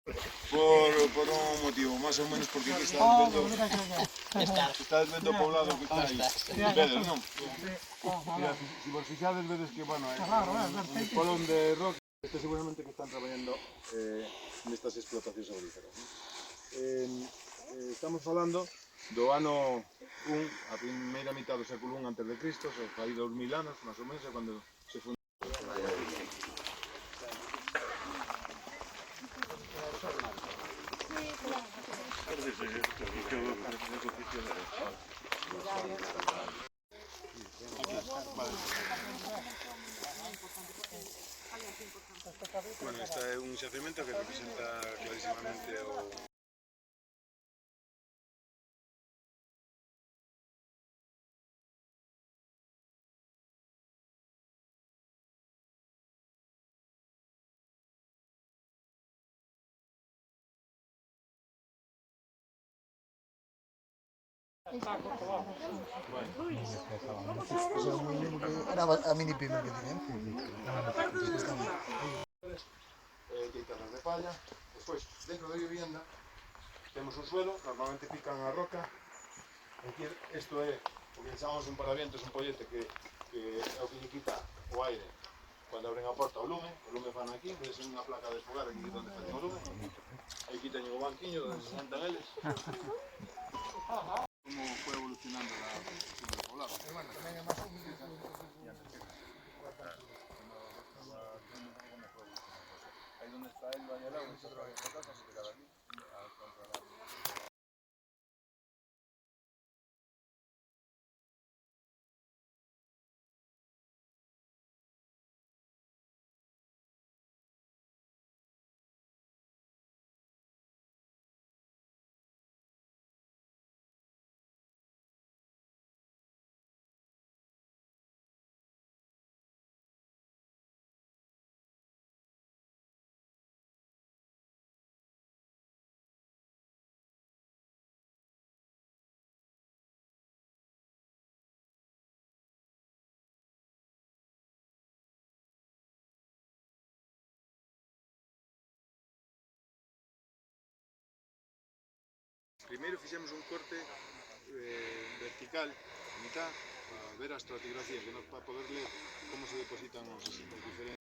Por un motivo, más ou menos porque aquí está el vento poblado que está aí. Vedes, non? Mira, se vos fixades, vedes que, bueno, un colón de roca. Este seguramente que están traballando nestas explotacións auríferas. Estamos falando do ano 1, a primeira mitad do século 1 antes de Cristo, aí 2000 anos, máis ou menos, é cando se fundou. Bueno, este é un xacemento que representa clarísimamente o... Era a mini pyme que tienen. Queitadas de palla. Despois, dentro da vivienda, temos un suelo, normalmente pican a roca. Isto é o que chamamos un paravientos, un pollete que é o que lle quita o aire cando abren a porta o lume fan aquí, vedes unha placa de desfogar aquí onde facen o lume. Aí quitañen o banquiño onde se sentan eles. Como foi evolucionando a produción do poblado. Bueno, tamén é máis húmido que aí onde está el bañalao, esa casa se quedaba aquí a controlar. Primeiro fixemos un corte vertical, a mitad, para ver a estratigrafía, para poder ler como se depositan os diferentes